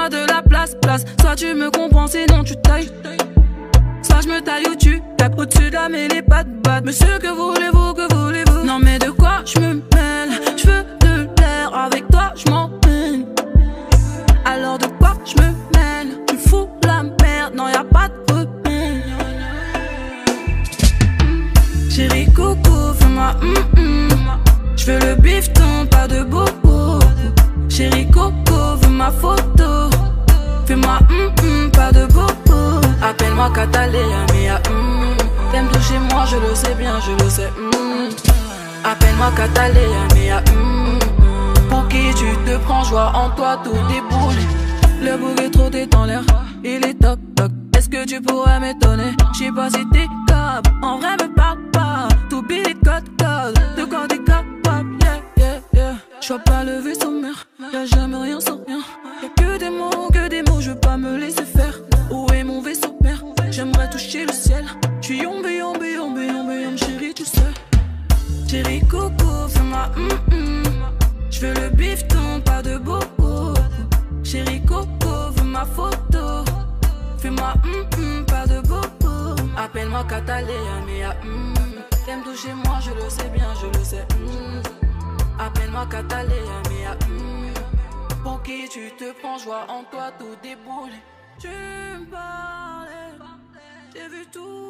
laisse-moi de la place. Soit tu me comprends, sinon tu tailles. Soit je me taille ou tu tapes au-dessus de la mêlée, pas de batte. Monsieur, que voulez-vous, que voulez-vous? Non mais de quoi je me mêle? Je veux de l'air, avec toi je m'emmène. Alors de quoi je me mêle? Tu fous la merde, non y'a pas de repère. Chérie coco, fais-moi Je veux le bifton, pas de bobo. Chérie coco, veux ma photo. Fais-moi pas de bobo. Appelle-moi Catalina, mia T'aimes toucher moi, je le sais bien, je le sais Appelle-moi Catalina, mia Pour qui tu te prends, joie en toi, tout déboule. Le bouc est trop en l'air, il est toc toc. Est-ce que tu pourrais m'étonner? J'sais pas si t'es capable, en vrai me parle pas. T'oublies les codes, de quoi t'es capable, yeah. J'vois pas le vaisseau mère, y'a jamais rien sans rien. Y'a que des mots, je veux pas me laisser faire. Où est mon vaisseau père? J'aimerais toucher le ciel. J'suis yombe, chérie, tu sais. Chérie coco, fais-moi J'veux le bifton, pas de bobo. Chérie coco, veux ma photo. Fais-moi pas de bobo. Appelle-moi Catalina, mia T'aimes toucher moi, je le sais bien, je le sais Appelle-moi Catalina, mia Pour qui tu te prends, joie en toi, tout déboule. Tu me parlais, j'ai vu tout.